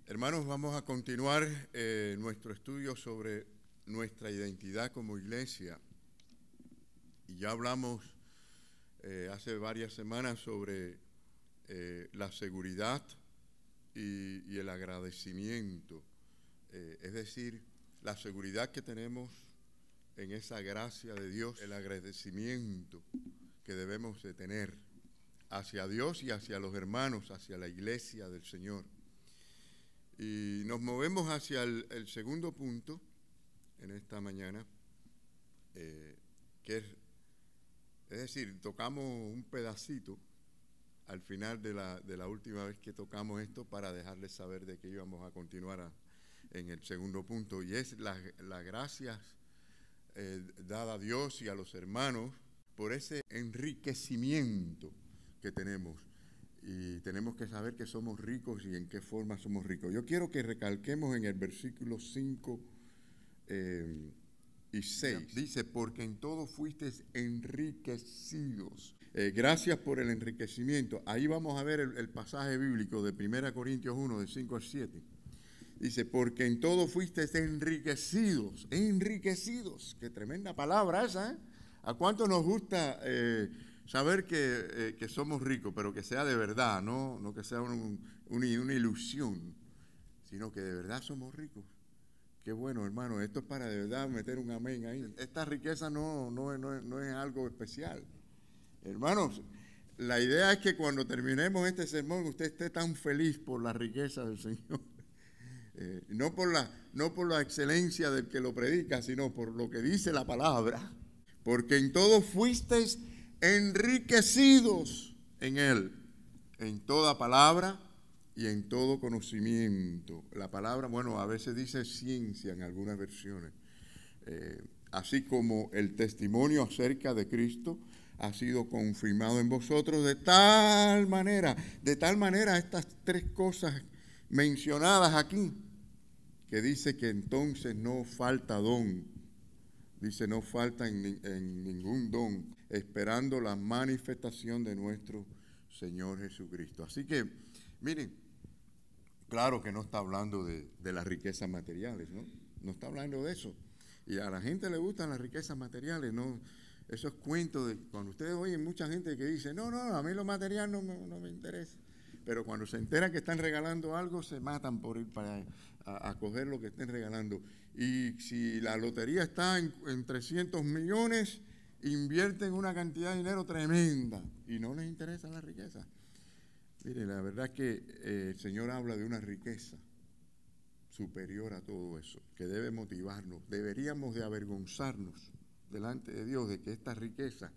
Hermanos, vamos a continuar nuestro estudio sobre nuestra identidad como iglesia. Y ya hablamos hace varias semanas sobre la seguridad y el agradecimiento. Es decir, la seguridad que tenemos en esa gracia de Dios, el agradecimiento que debemos de tener hacia Dios y hacia los hermanos, hacia la iglesia del Señor. Y nos movemos hacia el segundo punto en esta mañana, que es decir, tocamos un pedacito al final de la última vez que tocamos esto para dejarles saber de que íbamos a continuar en el segundo punto, y es las gracias dadas a Dios y a los hermanos por ese enriquecimiento que tenemos. Y tenemos que saber que somos ricos y en qué forma somos ricos. Yo quiero que recalquemos en el versículo 5 y 6. Dice, porque en todo fuisteis enriquecidos. Gracias por el enriquecimiento. Ahí vamos a ver el pasaje bíblico de 1 Corintios 1, de 5 al 7. Dice, porque en todo fuisteis enriquecidos. Enriquecidos. Qué tremenda palabra esa, ¿eh? ¿A cuánto nos gusta saber que somos ricos, pero que sea de verdad, no que sea una ilusión, sino que de verdad somos ricos? Qué bueno, hermano, esto es para de verdad meter un amén ahí. Esta riqueza no es algo especial. Hermanos, la idea es que cuando terminemos este sermón usted esté tan feliz por la riqueza del Señor. No por la excelencia del que lo predica, sino por lo que dice la palabra. Porque en todo fuisteis enriquecidos en Él, en toda palabra y en todo conocimiento. La palabra, bueno, a veces dice ciencia en algunas versiones. Así como el testimonio acerca de Cristo ha sido confirmado en vosotros de tal manera estas tres cosas mencionadas aquí, que dice que entonces no falta don. Dice, no falta en ningún don, esperando la manifestación de nuestro Señor Jesucristo. Así que, miren, claro que no está hablando de las riquezas materiales, ¿no? No está hablando de eso. Y a la gente le gustan las riquezas materiales, ¿no? Esos cuentos de cuando ustedes oyen mucha gente que dice, no, a mí lo material no me interesa. Pero cuando se enteran que están regalando algo, se matan por ir a coger lo que estén regalando. Y si la lotería está en 300 millones, invierten una cantidad de dinero tremenda y no les interesa la riqueza. Mire, la verdad es que el Señor habla de una riqueza superior a todo eso, que debe motivarnos. Deberíamos de avergonzarnos delante de Dios de que estas riquezas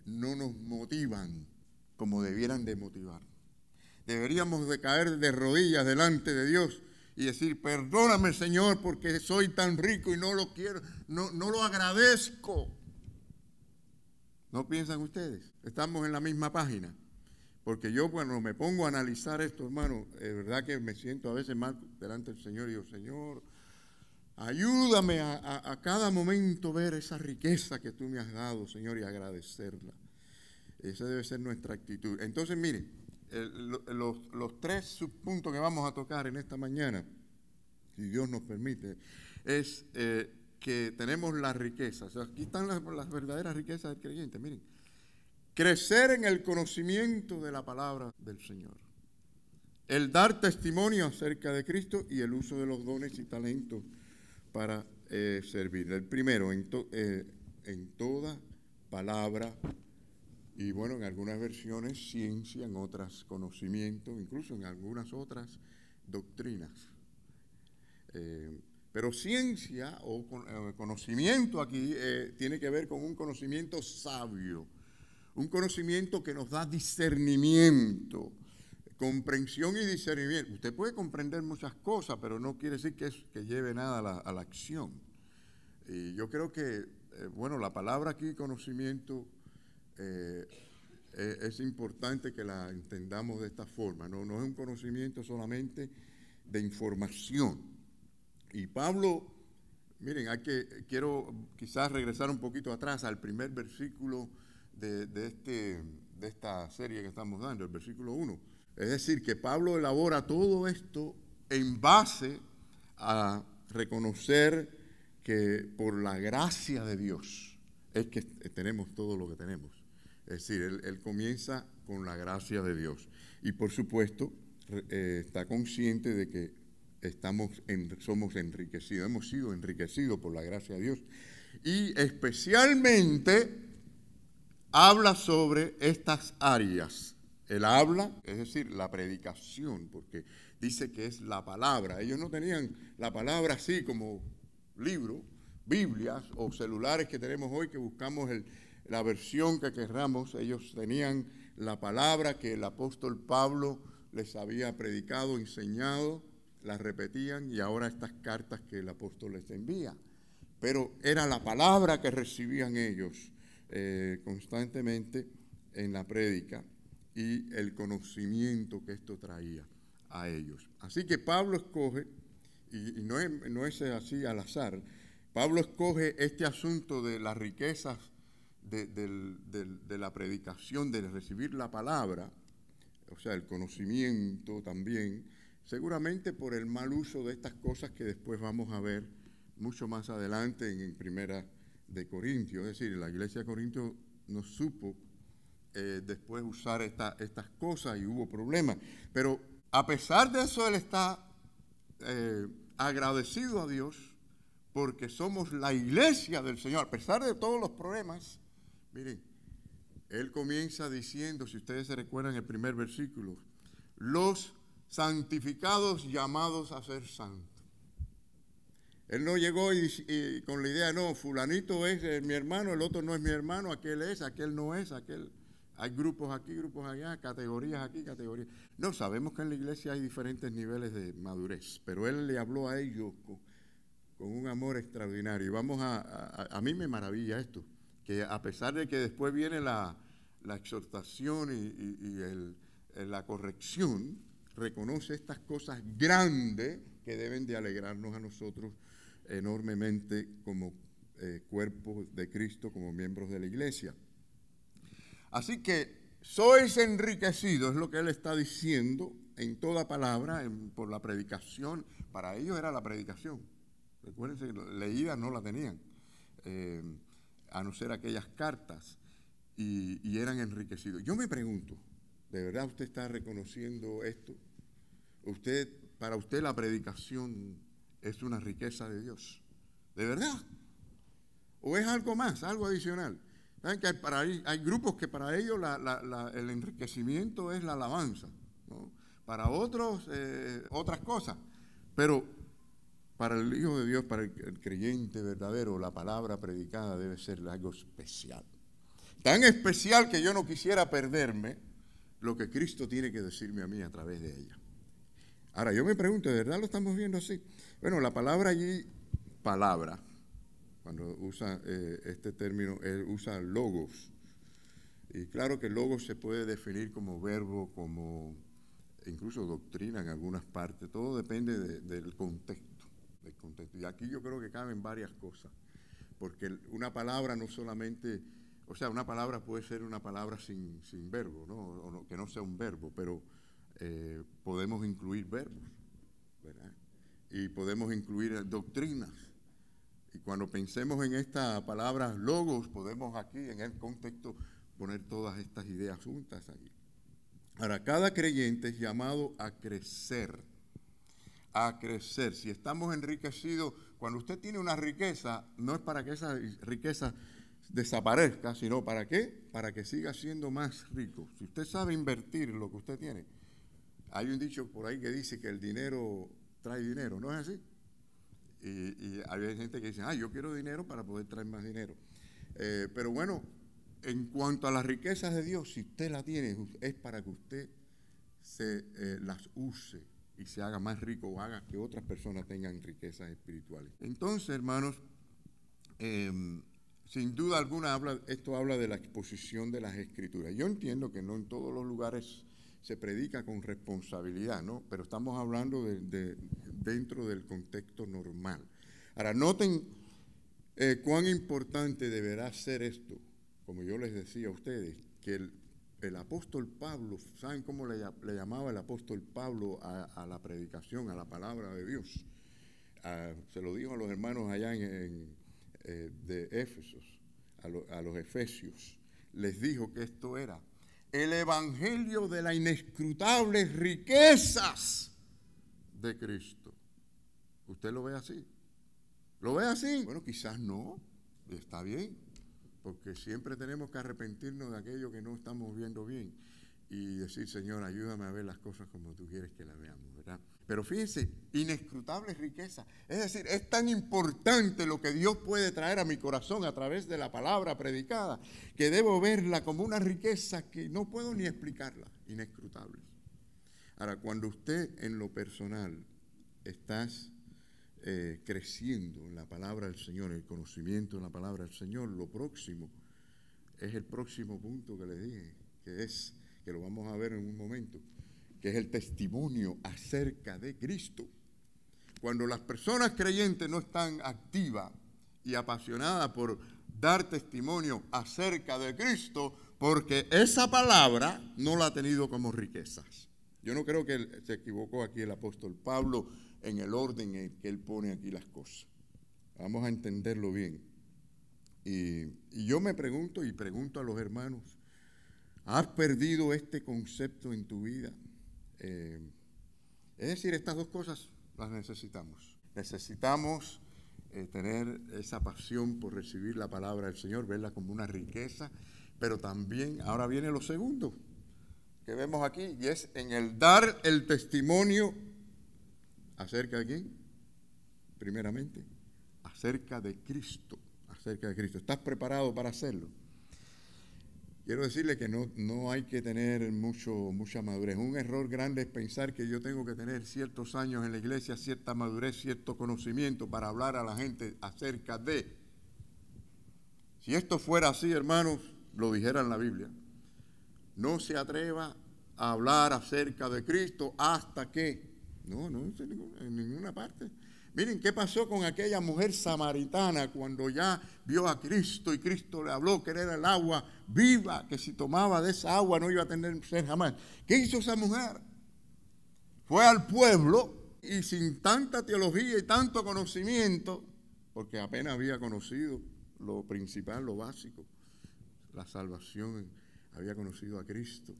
no nos motivan como debieran de motivarnos. Deberíamos de caer de rodillas delante de Dios y decir, perdóname, Señor, porque soy tan rico y no lo quiero, no lo agradezco. ¿No piensan ustedes? Estamos en la misma página. Porque yo cuando me pongo a analizar esto, hermano, es verdad que me siento a veces mal delante del Señor y digo, Señor, ayúdame a cada momento ver esa riqueza que tú me has dado, Señor, y agradecerla. Esa debe ser nuestra actitud. Entonces, miren, los tres subpuntos que vamos a tocar en esta mañana, si Dios nos permite, es que tenemos las riquezas. O sea, aquí están las verdaderas riquezas del creyente. Miren, crecer en el conocimiento de la palabra del Señor, el dar testimonio acerca de Cristo y el uso de los dones y talentos para servir. El primero, en toda palabra. Y bueno, en algunas versiones ciencia, en otras conocimiento, incluso en algunas otras doctrinas. Pero ciencia o conocimiento aquí tiene que ver con un conocimiento sabio, un conocimiento que nos da discernimiento, comprensión y discernimiento. Usted puede comprender muchas cosas, pero no quiere decir que lleve nada a la acción. Y yo creo que, bueno, la palabra aquí, conocimiento, es importante que la entendamos de esta forma. No es un conocimiento solamente de información. Y Pablo, miren, quiero quizás regresar un poquito atrás al primer versículo de esta serie que estamos dando, el versículo 1. Es decir, que Pablo elabora todo esto en base a reconocer que por la gracia de Dios es que tenemos todo lo que tenemos. Es decir, él comienza con la gracia de Dios. Y por supuesto, está consciente de que somos enriquecidos, hemos sido enriquecidos por la gracia de Dios. Y especialmente habla sobre estas áreas. Él habla, es decir, la predicación, porque dice que es la palabra. Ellos no tenían la palabra así como libro, Biblias o celulares que tenemos hoy que buscamos la versión que querramos. Ellos tenían la palabra que el apóstol Pablo les había predicado, enseñado, las repetían, y ahora estas cartas que el apóstol les envía. Pero era la palabra que recibían ellos constantemente en la prédica y el conocimiento que esto traía a ellos. Así que Pablo escoge, y no es así al azar, Pablo escoge este asunto de las riquezas de la predicación, de recibir la palabra, o sea, el conocimiento también, seguramente por el mal uso de estas cosas que después vamos a ver mucho más adelante en Primera de Corintios. Es decir, la iglesia de Corintios no supo después usar estas cosas y hubo problemas. Pero a pesar de eso, él está agradecido a Dios porque somos la iglesia del Señor. A pesar de todos los problemas, miren, él comienza diciendo, si ustedes se recuerdan el primer versículo, los santificados llamados a ser santos. Él no llegó y con la idea, no, fulanito es mi hermano, el otro no es mi hermano, aquel es, aquel no es, aquel. Hay grupos aquí, grupos allá, categorías aquí, categorías. No, sabemos que en la iglesia hay diferentes niveles de madurez, pero él le habló a ellos con un amor extraordinario. Y vamos a mí me maravilla esto, que a pesar de que después viene la exhortación y la corrección, reconoce estas cosas grandes que deben de alegrarnos a nosotros enormemente como cuerpo de Cristo, como miembros de la iglesia. Así que sois enriquecidos, es lo que él está diciendo en toda palabra, por la predicación. Para ellos era la predicación. Recuérdense que leídas no la tenían, a no ser aquellas cartas, y eran enriquecidos. Yo me pregunto, ¿de verdad usted está reconociendo esto? Para usted la predicación es una riqueza de Dios, ¿de verdad? ¿O es algo más, algo adicional? ¿Saben que hay grupos que para ellos el enriquecimiento es la alabanza, ¿no? Para otros otras cosas, pero para el Hijo de Dios, para el creyente verdadero, la palabra predicada debe ser algo especial. Tan especial que yo no quisiera perderme lo que Cristo tiene que decirme a mí a través de ella. Ahora, yo me pregunto, ¿de verdad lo estamos viendo así? Bueno, la palabra allí, palabra, cuando usa este término, él usa logos. Y claro que logos se puede definir como verbo, como incluso doctrina en algunas partes. Todo depende del contexto. Y aquí yo creo que caben varias cosas. Porque una palabra no solamente, o sea, una palabra puede ser una palabra sin verbo, ¿no? O no, que no sea un verbo, pero podemos incluir verbos, ¿verdad? Y podemos incluir doctrinas. Y cuando pensemos en esta palabra logos, podemos aquí en el contexto poner todas estas ideas juntas allí. Ahora, cada creyente es llamado a crecer. A crecer. Si estamos enriquecidos, cuando usted tiene una riqueza, no es para que esa riqueza desaparezca, sino ¿para qué? Para que siga siendo más rico. Si usted sabe invertir lo que usted tiene, hay un dicho por ahí que dice que el dinero trae dinero, ¿no es así? Y hay gente que dice, yo quiero dinero para poder traer más dinero. Pero bueno, en cuanto a las riquezas de Dios, si usted las tiene, es para que usted las use y se haga más rico o haga que otras personas tengan riquezas espirituales. Entonces, hermanos, sin duda alguna esto habla de la exposición de las Escrituras. Yo entiendo que no en todos los lugares se predica con responsabilidad, ¿no? Pero estamos hablando dentro del contexto normal. Ahora, noten cuán importante deberá ser esto, como yo les decía a ustedes, que el apóstol Pablo, ¿saben cómo le llamaba el apóstol Pablo a la predicación, a la palabra de Dios? Se lo dijo a los hermanos allá de Éfesos, a los efesios. Les dijo que esto era el evangelio de las inescrutables riquezas de Cristo. ¿Usted lo ve así? ¿Lo ve así? Bueno, quizás no, está bien, porque siempre tenemos que arrepentirnos de aquello que no estamos viendo bien y decir, Señor, ayúdame a ver las cosas como tú quieres que las veamos, ¿verdad? Pero fíjense, inescrutables riquezas. Es decir, es tan importante lo que Dios puede traer a mi corazón a través de la palabra predicada, que debo verla como una riqueza que no puedo ni explicarla, inescrutables. Ahora, cuando usted en lo personal estás creciendo en la palabra del Señor, el conocimiento de la palabra del Señor, lo próximo es el próximo punto que le dije, que lo vamos a ver en un momento, que es el testimonio acerca de Cristo. Cuando las personas creyentes no están activas y apasionadas por dar testimonio acerca de Cristo, porque esa palabra no la ha tenido como riquezas. Yo no creo que se equivocó aquí el apóstol Pablo en el orden en que él pone aquí las cosas. Vamos a entenderlo bien. Y yo me pregunto y pregunto a los hermanos, ¿has perdido este concepto en tu vida? Es decir, estas dos cosas las necesitamos. Necesitamos tener esa pasión por recibir la palabra del Señor, verla como una riqueza, pero también, ahora viene lo segundo que vemos aquí, y es en el dar el testimonio acerca de quién, primeramente, acerca de Cristo, acerca de Cristo. ¿Estás preparado para hacerlo? Quiero decirle que no hay que tener mucha madurez. Un error grande es pensar que yo tengo que tener ciertos años en la iglesia, cierta madurez, cierto conocimiento para hablar a la gente acerca de. Si esto fuera así, hermanos, lo dijera en la Biblia. No se atreva a hablar acerca de Cristo hasta que. No, en ninguna parte. Miren qué pasó con aquella mujer samaritana cuando ya vio a Cristo y Cristo le habló que era el agua viva, que si tomaba de esa agua no iba a tener sed jamás. ¿Qué hizo esa mujer? Fue al pueblo y sin tanta teología y tanto conocimiento, porque apenas había conocido lo principal, lo básico, la salvación, había conocido a Cristo.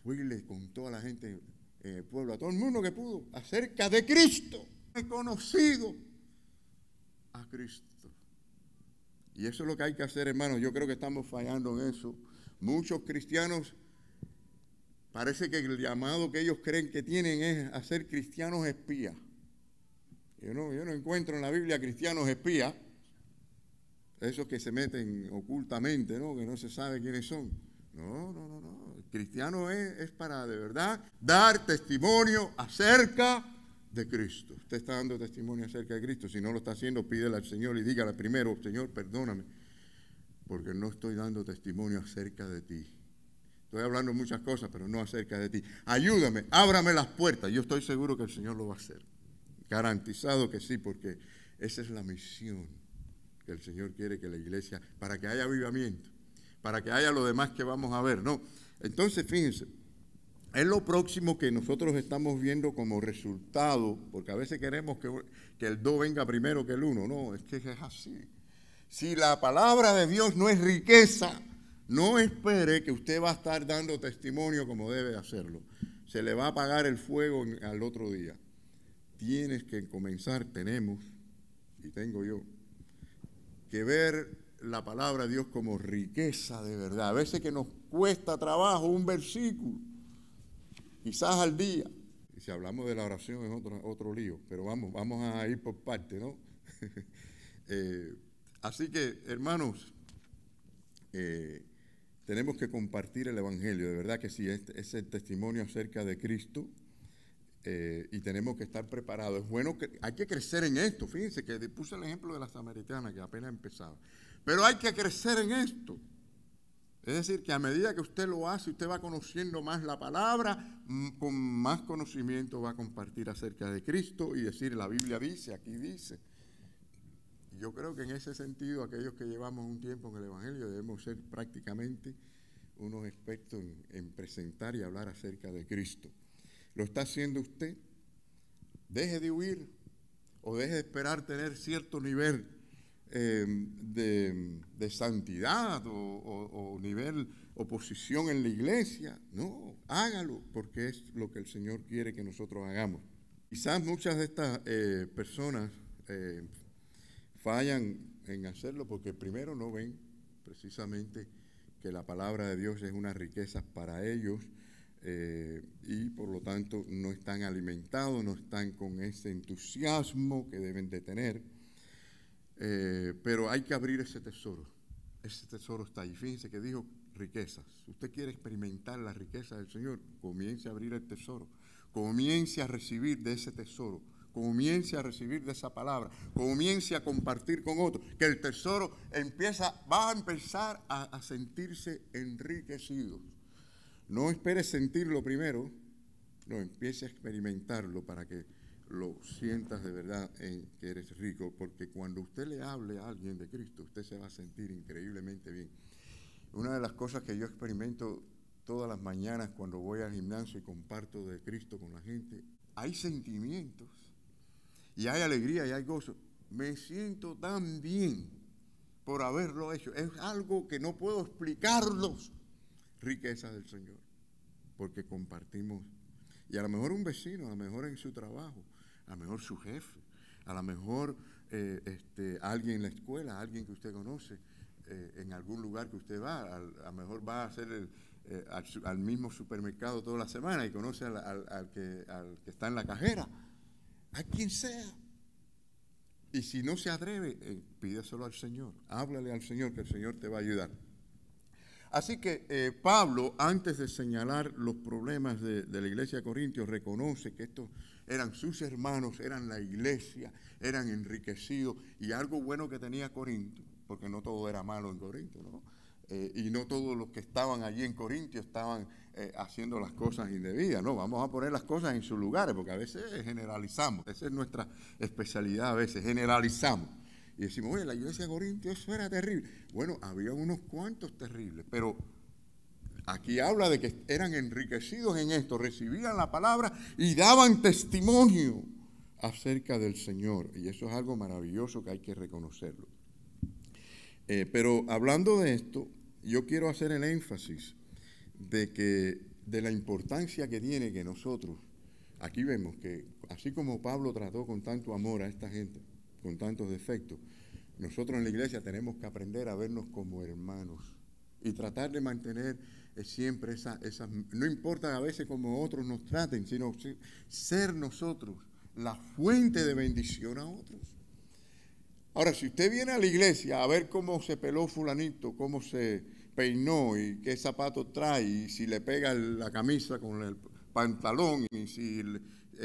Fue y le contó a la gente en el pueblo, a todo el mundo que pudo, acerca de Cristo. He conocido a Cristo. Y eso es lo que hay que hacer, hermanos. Yo creo que estamos fallando en eso. Muchos cristianos, parece que el llamado que ellos creen que tienen es hacer cristianos espías. Yo no encuentro en la Biblia cristianos espías, esos que se meten ocultamente, ¿no? Que no se sabe quiénes son. No. El cristiano es para de verdad dar testimonio acerca de Cristo. Usted está dando testimonio acerca de Cristo. Si no lo está haciendo, pídele al Señor y dígale primero, Señor, perdóname, porque no estoy dando testimonio acerca de ti. Estoy hablando muchas cosas, pero no acerca de ti. Ayúdame, ábrame las puertas. Yo estoy seguro que el Señor lo va a hacer. Garantizado que sí, porque esa es la misión que el Señor quiere que la iglesia, para que haya avivamiento, para que haya lo demás que vamos a ver. No, entonces fíjense, es lo próximo que nosotros estamos viendo como resultado, porque a veces queremos que el 2 venga primero que el 1. No, es que es así. Si la palabra de Dios no es riqueza, no espere que usted va a estar dando testimonio como debe hacerlo. Se le va a apagar el fuego al otro día. Tienes que comenzar, tenemos, y tengo yo, que ver la palabra de Dios como riqueza de verdad. A veces que nos cuesta trabajo un versículo, quizás al día. Y si hablamos de la oración es otro lío, pero vamos a ir por parte, ¿no? Así que, hermanos, tenemos que compartir el Evangelio, de verdad que sí, es el testimonio acerca de Cristo, y tenemos que estar preparados. Es bueno que hay que crecer en esto. Fíjense que puse el ejemplo de la samaritana que apenas empezaba, pero hay que crecer en esto. Es decir, que a medida que usted lo hace, usted va conociendo más la palabra, con más conocimiento va a compartir acerca de Cristo y decir, la Biblia dice, aquí dice. Yo creo que en ese sentido, aquellos que llevamos un tiempo en el Evangelio debemos ser prácticamente unos expertos en presentar y hablar acerca de Cristo. ¿Lo está haciendo usted? Deje de huir o deje de esperar tener cierto nivel de santidad o nivel o posición en la iglesia. No, hágalo, porque es lo que el Señor quiere que nosotros hagamos. Quizás muchas de estas personas fallan en hacerlo porque primero no ven precisamente que la palabra de Dios es una riqueza para ellos, y por lo tanto no están alimentados, no están con ese entusiasmo que deben de tener, pero hay que abrir ese tesoro. Ese tesoro está ahí. Fíjense que dijo riquezas. Si usted quiere experimentar la riqueza del Señor, comience a abrir el tesoro, comience a recibir de ese tesoro, comience a recibir de esa palabra, comience a compartir con otros, que el tesoro va a empezar a sentirse enriquecido. No espere sentirlo primero, no, empiece a experimentarlo para que lo sientas de verdad en que eres rico, porque cuando usted le hable a alguien de Cristo, usted se va a sentir increíblemente bien. Una de las cosas que yo experimento todas las mañanas cuando voy al gimnasio y comparto de Cristo con la gente, hay sentimientos y hay alegría y hay gozo. Me siento tan bien por haberlo hecho. Es algo que no puedo explicarlos. Riquezas del Señor, porque compartimos. Y a lo mejor un vecino, a lo mejor en su trabajo, a lo mejor su jefe, a lo mejor alguien en la escuela, alguien que usted conoce, en algún lugar que usted va, a lo mejor va a hacer al mismo supermercado toda la semana y conoce al que está en la cajera, a quien sea. Y si no se atreve, pídeselo al Señor, háblale al Señor, que el Señor te va a ayudar. Así que Pablo, antes de señalar los problemas de la iglesia de Corintios, reconoce que estos eran sus hermanos, eran la iglesia, eran enriquecidos, y algo bueno que tenía Corinto, porque no todo era malo en Corinto, ¿no? Y no todos los que estaban allí en Corinto estaban haciendo las cosas indebidas, no, vamos a poner las cosas en sus lugares, porque a veces generalizamos, esa es nuestra especialidad, a veces generalizamos. Y decimos, oye, la iglesia de Corintios, eso era terrible. Bueno, había unos cuantos terribles, pero aquí habla de que eran enriquecidos en esto, recibían la palabra y daban testimonio acerca del Señor. Y eso es algo maravilloso que hay que reconocerlo. Pero hablando de esto, yo quiero hacer el énfasis de la importancia que tiene que nosotros, aquí vemos que así como Pablo trató con tanto amor a esta gente, con tantos defectos, nosotros en la iglesia tenemos que aprender a vernos como hermanos y tratar de mantener siempre esa, no importa a veces cómo otros nos traten, sino ser nosotros la fuente de bendición a otros. Ahora, si usted viene a la iglesia a ver cómo se peló fulanito, cómo se peinó y qué zapatos trae, y si le pega la camisa con el pantalón, y si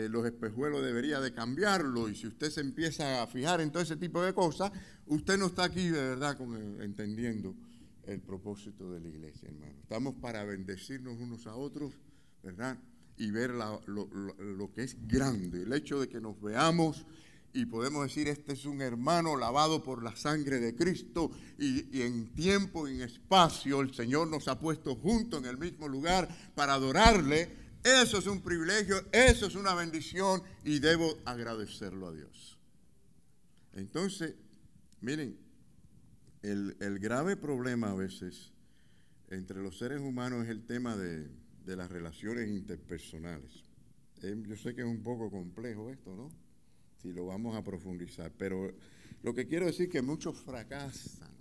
los espejuelos debería de cambiarlo, y si usted se empieza a fijar en todo ese tipo de cosas, usted no está aquí de verdad entendiendo el propósito de la iglesia, hermano. Estamos para bendecirnos unos a otros, ¿verdad? Y ver lo que es grande, el hecho de que nos veamos y podemos decir, este es un hermano lavado por la sangre de Cristo, y en tiempo y en espacio el Señor nos ha puesto juntos en el mismo lugar para adorarle. Eso es un privilegio, eso es una bendición, y debo agradecerlo a Dios. Entonces, miren, el grave problema a veces entre los seres humanos es el tema de las relaciones interpersonales. Yo sé que es un poco complejo esto, ¿no? Si lo vamos a profundizar, pero lo que quiero decir es que muchos fracasan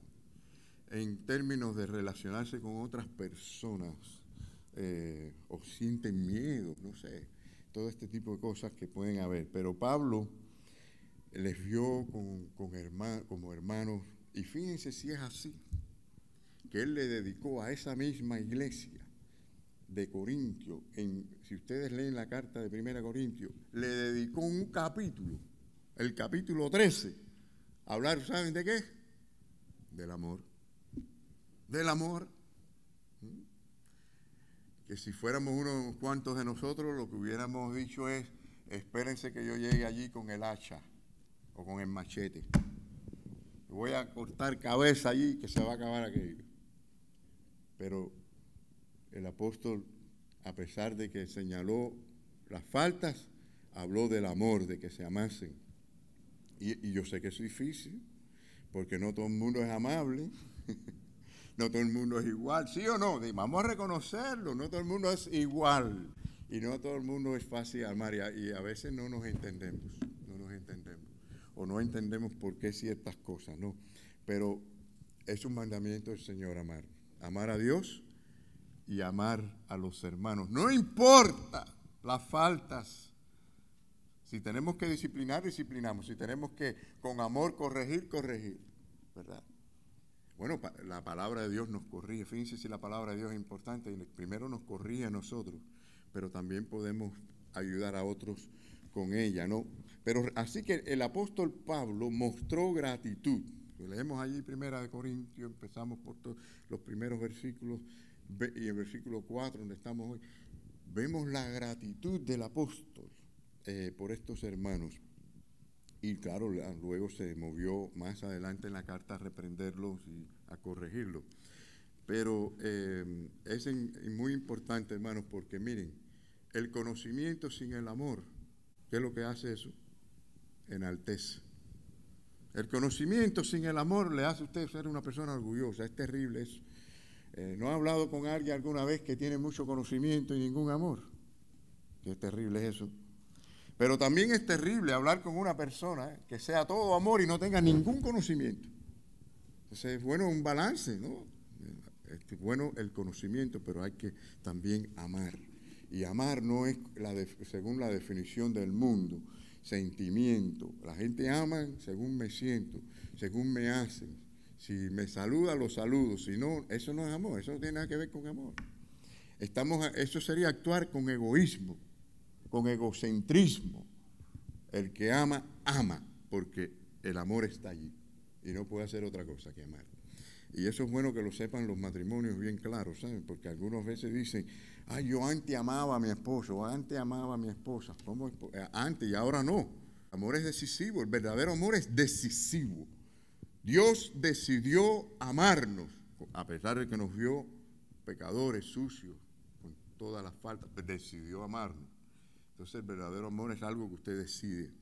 en términos de relacionarse con otras personas, o sienten miedo, no sé, todo este tipo de cosas que pueden haber. Pero Pablo les vio como hermanos, y fíjense si es así, que él le dedicó a esa misma iglesia de Corintio, si ustedes leen la carta de 1 Corintios, le dedicó un capítulo, el capítulo 13, a hablar, ¿saben de qué? Del amor. Del amor. Que si fuéramos unos cuantos de nosotros, lo que hubiéramos dicho es, espérense que yo llegue allí con el hacha o con el machete. Voy a cortar cabeza allí que se va a acabar aquello. Pero el apóstol, a pesar de que señaló las faltas, habló del amor, de que se amasen. Y yo sé que es difícil, porque no todo el mundo es amable, no todo el mundo es igual, ¿sí o no? Vamos a reconocerlo, no todo el mundo es igual, y no todo el mundo es fácil de amar, y a veces no nos entendemos, o no entendemos por qué ciertas cosas, ¿no? Pero es un mandamiento del Señor amar a Dios y amar a los hermanos. No importa las faltas. Si tenemos que disciplinar, disciplinamos. Si tenemos que con amor corregir, ¿verdad? Bueno, la palabra de Dios nos corrige. Fíjense si la palabra de Dios es importante. Primero nos corrige a nosotros, pero también podemos ayudar a otros con ella, ¿no? Pero así que el apóstol Pablo mostró gratitud. Leemos allí 1 Corintios, empezamos por los primeros versículos, y el versículo 4, donde estamos hoy, vemos la gratitud del apóstol por estos hermanos. Y claro, luego se movió más adelante en la carta a reprenderlos y a corregirlos. Pero es muy importante, hermanos, porque miren, el conocimiento sin el amor, ¿qué es lo que hace eso? Enaltece. El conocimiento sin el amor le hace a usted ser una persona orgullosa. Es terrible eso. ¿No ha hablado con alguien alguna vez que tiene mucho conocimiento y ningún amor? Qué terrible es eso. Pero también es terrible hablar con una persona que sea todo amor y no tenga ningún conocimiento. Entonces es bueno un balance, ¿no? Es bueno el conocimiento, pero hay que también amar. Y amar no es, según la definición del mundo, sentimiento. La gente ama según me siento, según me hacen. Si me saluda, lo saludo. Si no, eso no es amor, eso no tiene nada que ver con amor. Eso sería actuar con egoísmo, con egocentrismo. El que ama, ama, porque el amor está allí y no puede hacer otra cosa que amar. Y eso es bueno que lo sepan los matrimonios bien claros, ¿saben? Porque algunas veces dicen, ay, yo antes amaba a mi esposo, o antes amaba a mi esposa. ¿Cómo? Antes y ahora no. El amor es decisivo, el verdadero amor es decisivo. Dios decidió amarnos, a pesar de que nos vio pecadores, sucios, con todas las faltas, decidió amarnos. Entonces el verdadero amor es algo que usted decide.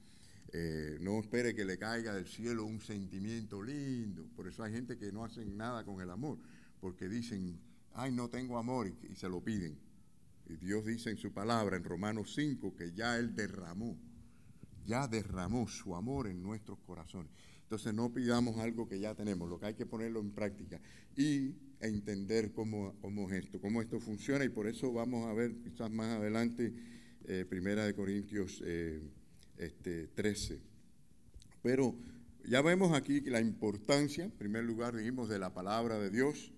No espere que le caiga del cielo un sentimiento lindo. Por eso hay gente que no hacen nada con el amor, porque dicen, ay, no tengo amor, y se lo piden. Y Dios dice en su palabra, en Romanos 5, que ya Él derramó su amor en nuestros corazones. Entonces no pidamos algo que ya tenemos, lo que hay que ponerlo en práctica y entender cómo esto funciona, y por eso vamos a ver quizás más adelante 1 Corintios 13. Pero ya vemos aquí que la importancia, en primer lugar dijimos, de la palabra de Dios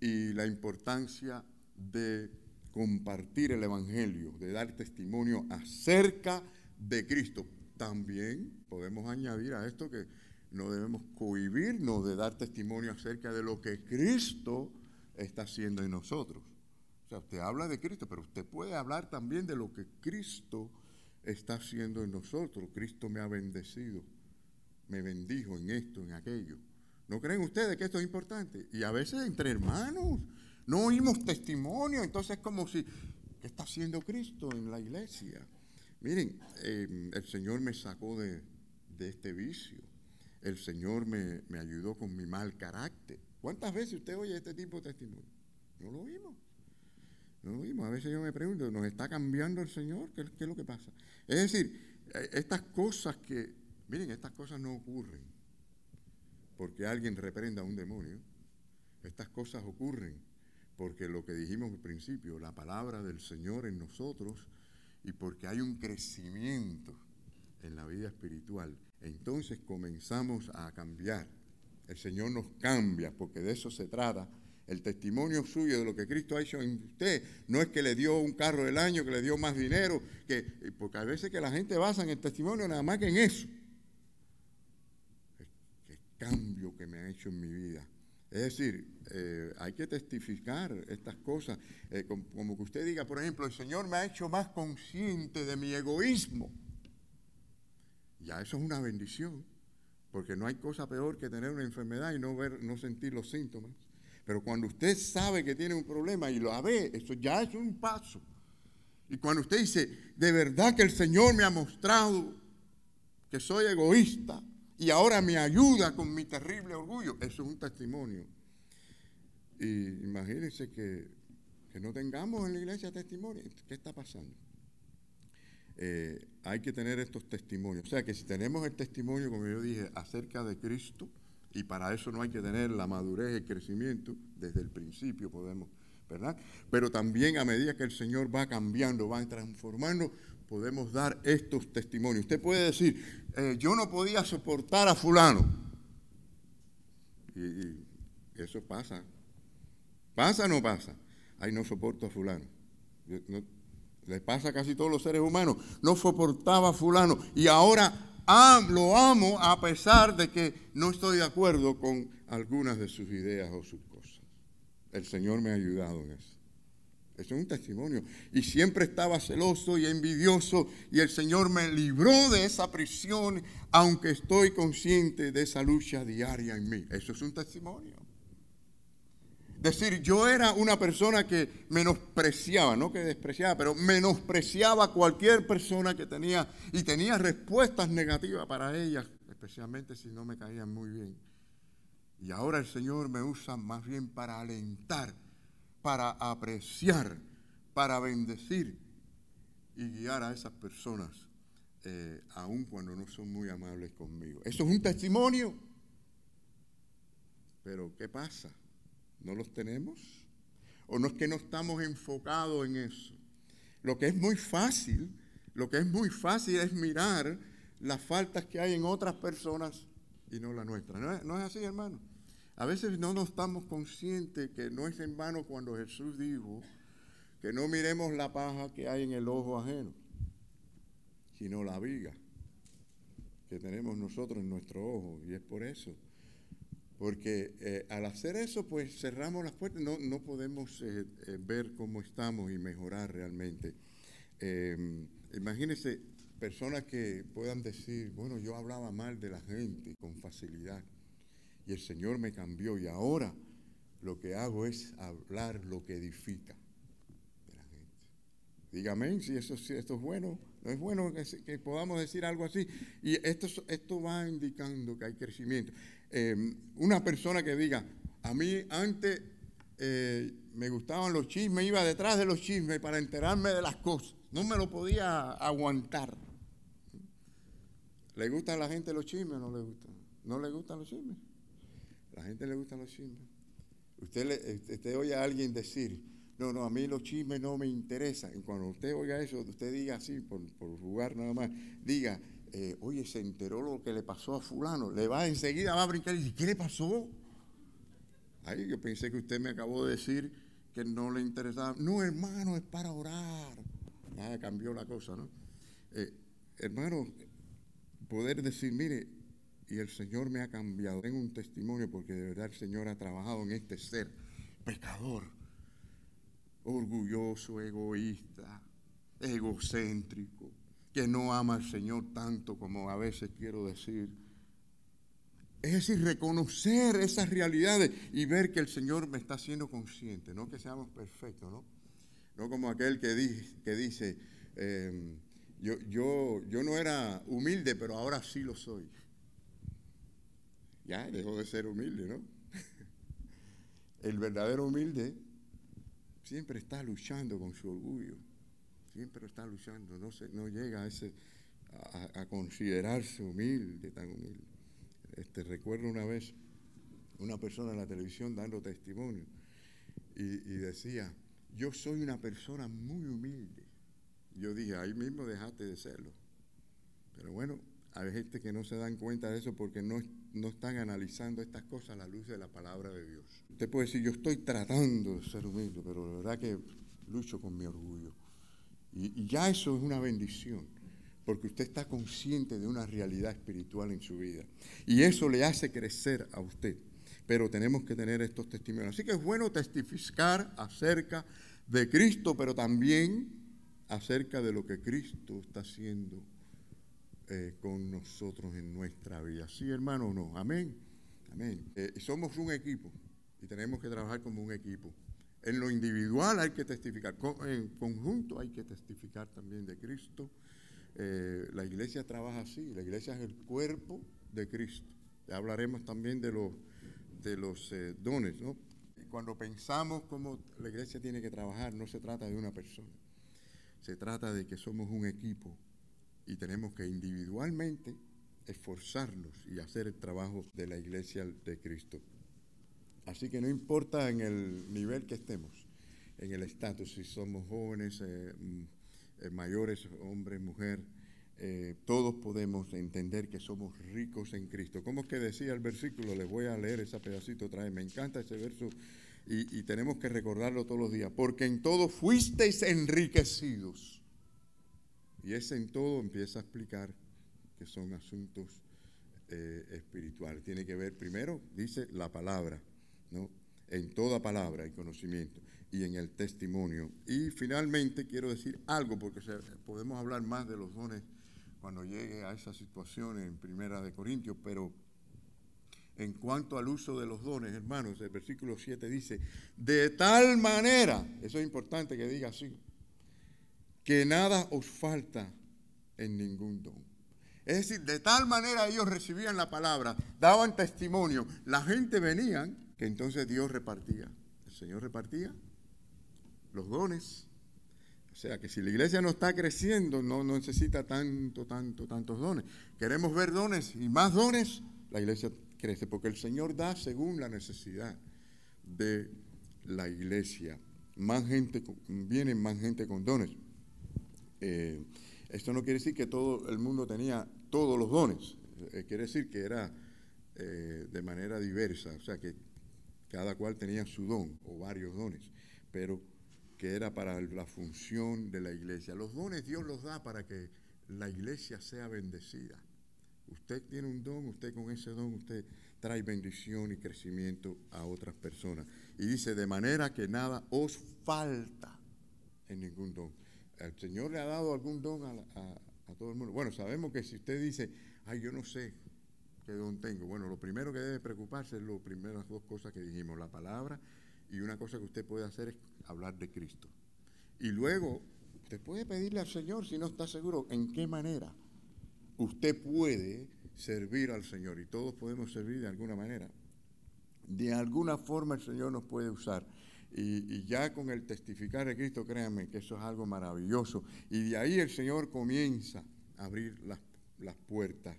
y la importancia de compartir el Evangelio, de dar testimonio acerca de Cristo. También podemos añadir a esto que no debemos cohibirnos de dar testimonio acerca de lo que Cristo está haciendo en nosotros. O sea, usted habla de Cristo, pero usted puede hablar también de lo que Cristo está haciendo en nosotros. Cristo me ha bendecido, me bendijo en esto, en aquello. ¿No creen ustedes que esto es importante? Y a veces entre hermanos no oímos testimonio, entonces es como si, ¿qué está haciendo Cristo en la iglesia? Miren, el Señor me sacó de este vicio. El Señor me ayudó con mi mal carácter. ¿Cuántas veces usted oye este tipo de testimonio? No lo oímos. No lo oímos. A veces yo me pregunto, ¿nos está cambiando el Señor? ¿Qué es lo que pasa? Es decir, estas cosas miren, estas cosas no ocurren porque alguien reprenda a un demonio. Estas cosas ocurren porque lo que dijimos al principio, la palabra del Señor en nosotros, y porque hay un crecimiento en la vida espiritual. Entonces comenzamos a cambiar. El Señor nos cambia, porque de eso se trata. El testimonio suyo de lo que Cristo ha hecho en usted no es que le dio un carro del año, que le dio más dinero, porque a veces que la gente basa en el testimonio nada más que en eso. El cambio que me ha hecho en mi vida. Es decir, hay que testificar estas cosas, como que usted diga, por ejemplo, el Señor me ha hecho más consciente de mi egoísmo. Ya eso es una bendición, porque no hay cosa peor que tener una enfermedad y no sentir los síntomas. Pero cuando usted sabe que tiene un problema y lo ve, eso ya es un paso. Y cuando usted dice, de verdad que el Señor me ha mostrado que soy egoísta y ahora me ayuda con mi terrible orgullo, eso es un testimonio. Y imagínense que no tengamos en la iglesia testimonio. ¿Qué está pasando? Hay que tener estos testimonios. O sea que si tenemos el testimonio, como yo dije, acerca de Cristo, y para eso no hay que tener la madurez y el crecimiento, desde el principio podemos, ¿verdad? Pero también a medida que el Señor va cambiando, va transformando, podemos dar estos testimonios. Usted puede decir, yo no podía soportar a fulano. Y eso pasa. ¿Pasa o no pasa? Ay, no soporto a fulano. Le pasa a casi todos los seres humanos. No soportaba a fulano y ahora lo amo a pesar de que no estoy de acuerdo con algunas de sus ideas o sus cosas. El Señor me ha ayudado en eso. Eso es un testimonio. Y siempre estaba celoso y envidioso y el Señor me libró de esa prisión, aunque estoy consciente de esa lucha diaria en mí. Eso es un testimonio. Decir, yo era una persona que menospreciaba, no que despreciaba, pero menospreciaba a cualquier persona que tenía y tenía respuestas negativas para ellas, especialmente si no me caían muy bien. Y ahora el Señor me usa más bien para alentar, para apreciar, para bendecir y guiar a esas personas, aun cuando no son muy amables conmigo. Eso es un testimonio. Pero ¿qué pasa? ¿No los tenemos? ¿O no es que no estamos enfocados en eso? Lo que es muy fácil es mirar las faltas que hay en otras personas y no la nuestra. ¿No es así, hermano? A veces no nos estamos conscientes que no es en vano cuando Jesús dijo que no miremos la paja que hay en el ojo ajeno, sino la viga que tenemos nosotros en nuestro ojo. Y es por eso. Porque al hacer eso, pues cerramos las puertas, no podemos ver cómo estamos y mejorar realmente. Imagínense personas que puedan decir, bueno, yo hablaba mal de la gente con facilidad y el Señor me cambió y ahora lo que hago es hablar lo que edifica de la gente. Dígame si esto es bueno. No es bueno que podamos decir algo así. Y esto va indicando que hay crecimiento. Una persona que diga, a mí antes me gustaban los chismes, iba detrás de los chismes para enterarme de las cosas. No me lo podía aguantar. ¿Le gustan a la gente los chismes o no le gustan? ¿No le gustan los chismes? A la gente le gustan los chismes. Usted oye a alguien decir, no, a mí los chismes no me interesan. Y cuando usted oiga eso, usted diga así, por jugar nada más, diga, oye, se enteró lo que le pasó a fulano. Enseguida va a brincar y dice, ¿qué le pasó? Ay, yo pensé que usted me acabó de decir que no le interesaba. No, hermano, es para orar. Ya cambió la cosa, ¿no? Hermano, poder decir, mire, y el Señor me ha cambiado. Tengo un testimonio porque de verdad el Señor ha trabajado en este ser pecador, orgulloso, egoísta, egocéntrico, que no ama al Señor tanto como a veces quiero decir. Es decir, reconocer esas realidades y ver que el Señor me está haciendo consciente, no que seamos perfectos, ¿no? No como aquel que dice, yo no era humilde, pero ahora sí lo soy. Ya dejó de ser humilde, ¿no? El verdadero humilde siempre está luchando con su orgullo, siempre está luchando, no llega a considerarse humilde, tan humilde. Recuerdo una vez una persona en la televisión dando testimonio y decía, yo soy una persona muy humilde. Yo dije, ahí mismo dejaste de serlo. Pero bueno, hay gente que no se dan cuenta de eso porque no están analizando estas cosas a la luz de la palabra de Dios. Usted puede decir, yo estoy tratando de ser humilde, pero la verdad que lucho con mi orgullo. Y ya eso es una bendición, porque usted está consciente de una realidad espiritual en su vida. Y eso le hace crecer a usted. Pero tenemos que tener estos testimonios. Así que es bueno testificar acerca de Cristo, pero también acerca de lo que Cristo está haciendo con nosotros en nuestra vida. ¿Sí, hermano, o no? Amén. Amén. Somos un equipo. y tenemos que trabajar como un equipo. En lo individual hay que testificar, en conjunto hay que testificar también de Cristo. La iglesia trabaja así, la iglesia es el cuerpo de Cristo. Ya hablaremos también de los dones, ¿no? Y cuando pensamos cómo la iglesia tiene que trabajar, no se trata de una persona, se trata de que somos un equipo y tenemos que individualmente esforzarnos y hacer el trabajo de la iglesia de Cristo. Así que no importa en el nivel que estemos, en el estatus, si somos jóvenes, mayores, hombre, mujer, todos podemos entender que somos ricos en Cristo. ¿Cómo es que decía el versículo? Les voy a leer ese pedacito otra vez. Me encanta ese verso y tenemos que recordarlo todos los días. Porque en todo fuisteis enriquecidos. Y ese en todo empieza a explicar que son asuntos espirituales. Tiene que ver, primero, dice la palabra, ¿no? En toda palabra y conocimiento, y en el testimonio. Y finalmente quiero decir algo, porque podemos hablar más de los dones cuando llegue a esa situación en Primera de Corintios, pero en cuanto al uso de los dones, hermanos, el versículo 7 dice, de tal manera, eso es importante que diga así, que nada os falta en ningún don. Es decir, de tal manera ellos recibían la palabra, daban testimonio, la gente venía, que entonces Dios repartía. El Señor repartía los dones. O sea, que si la iglesia no está creciendo, no necesita tantos dones. Queremos ver dones y más dones, la iglesia crece, porque el Señor da según la necesidad de la iglesia. Viene más gente con dones. Esto no quiere decir que todo el mundo tenía todos los dones. Quiere decir que era de manera diversa, o sea que cada cual tenía su don o varios dones, pero que era para la función de la iglesia. Los dones Dios los da para que la iglesia sea bendecida. Usted tiene un don, usted con ese don, usted trae bendición y crecimiento a otras personas. Y dice, de manera que nada os falta en ningún don. ¿El Señor le ha dado algún don a todo el mundo? Bueno, sabemos que si usted dice, ay, yo no sé qué don tengo. Bueno, lo primero que debe preocuparse es las primeras dos cosas que dijimos, la palabra, y una cosa que usted puede hacer es hablar de Cristo. Y luego, usted puede pedirle al Señor, si no está seguro, en qué manera usted puede servir al Señor. Y todos podemos servir de alguna manera. De alguna forma el Señor nos puede usar. Y ya con el testificar de Cristo, créanme que eso es algo maravilloso. Y de ahí el Señor comienza a abrir las puertas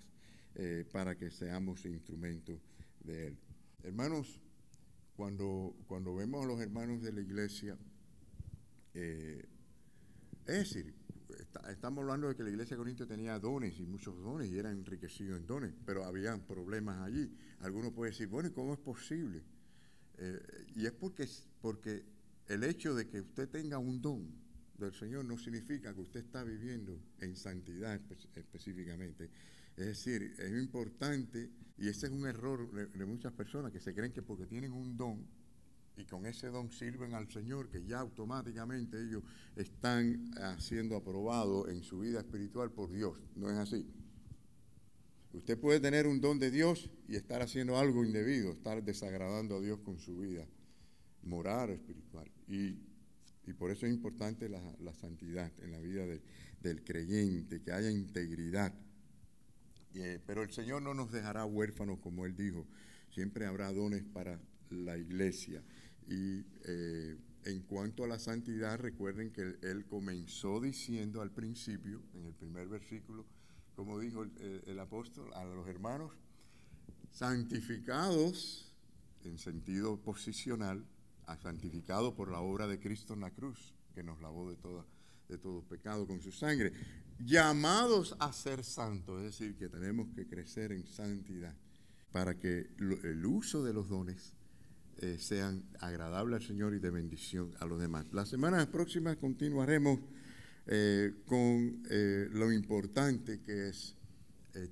para que seamos instrumentos de Él. Hermanos, cuando vemos a los hermanos de la iglesia, es decir, estamos hablando de que la iglesia de Corinto tenía dones y muchos dones y era enriquecido en dones, pero había problemas allí. Algunos pueden decir, bueno, ¿y cómo es posible? Y es porque el hecho de que usted tenga un don del Señor no significa que usted está viviendo en santidad específicamente. Es decir, es importante, y ese es un error de muchas personas que se creen que porque tienen un don y con ese don sirven al Señor, que ya automáticamente ellos están siendo aprobados en su vida espiritual por Dios. No es así. Usted puede tener un don de Dios y estar haciendo algo indebido, estar desagradando a Dios con su vida moral, espiritual. Y por eso es importante la santidad en la vida del creyente, que haya integridad. Pero el Señor no nos dejará huérfanos, como Él dijo. Siempre habrá dones para la iglesia. Y en cuanto a la santidad, recuerden que Él comenzó diciendo al principio, en el primer versículo, como dijo el apóstol a los hermanos, santificados en sentido posicional, santificados por la obra de Cristo en la cruz, que nos lavó de todo pecado con su sangre, llamados a ser santos, es decir, que tenemos que crecer en santidad para que el uso de los dones sean agradables al Señor y de bendición a los demás. Las semanas próximas continuaremos con lo importante que es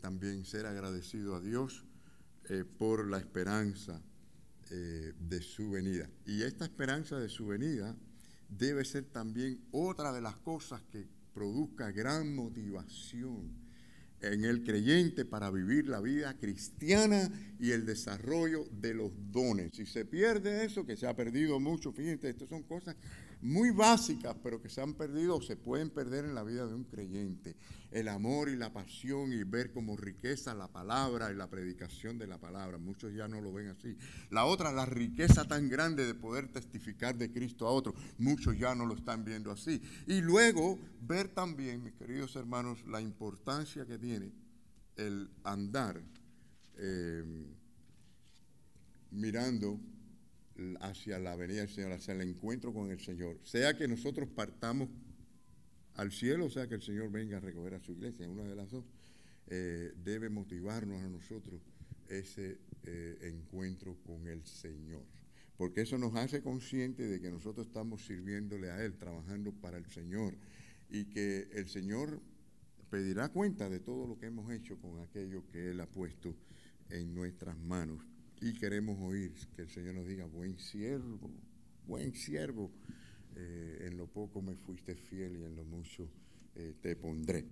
también ser agradecido a Dios por la esperanza de su venida. Y esta esperanza de su venida debe ser también otra de las cosas que produzca gran motivación en el creyente para vivir la vida cristiana y el desarrollo de los dones. Si se pierde eso, que se ha perdido mucho, fíjense, estas son cosas muy básicas, pero que se han perdido o se pueden perder en la vida de un creyente. El amor y la pasión y ver como riqueza la palabra y la predicación de la palabra. Muchos ya no lo ven así. La otra, la riqueza tan grande de poder testificar de Cristo a otros. Muchos ya no lo están viendo así. Y luego ver también, mis queridos hermanos, la importancia que tiene el andar mirando hacia la venida del Señor, hacia el encuentro con el Señor. Sea que nosotros partamos al cielo, o sea que el Señor venga a recoger a su iglesia, una de las dos, debe motivarnos a nosotros ese encuentro con el Señor. Porque eso nos hace conscientes de que nosotros estamos sirviéndole a Él, trabajando para el Señor, y que el Señor pedirá cuenta de todo lo que hemos hecho con aquello que Él ha puesto en nuestras manos. Y queremos oír que el Señor nos diga, buen siervo, en lo poco me fuiste fiel y en lo mucho te pondré.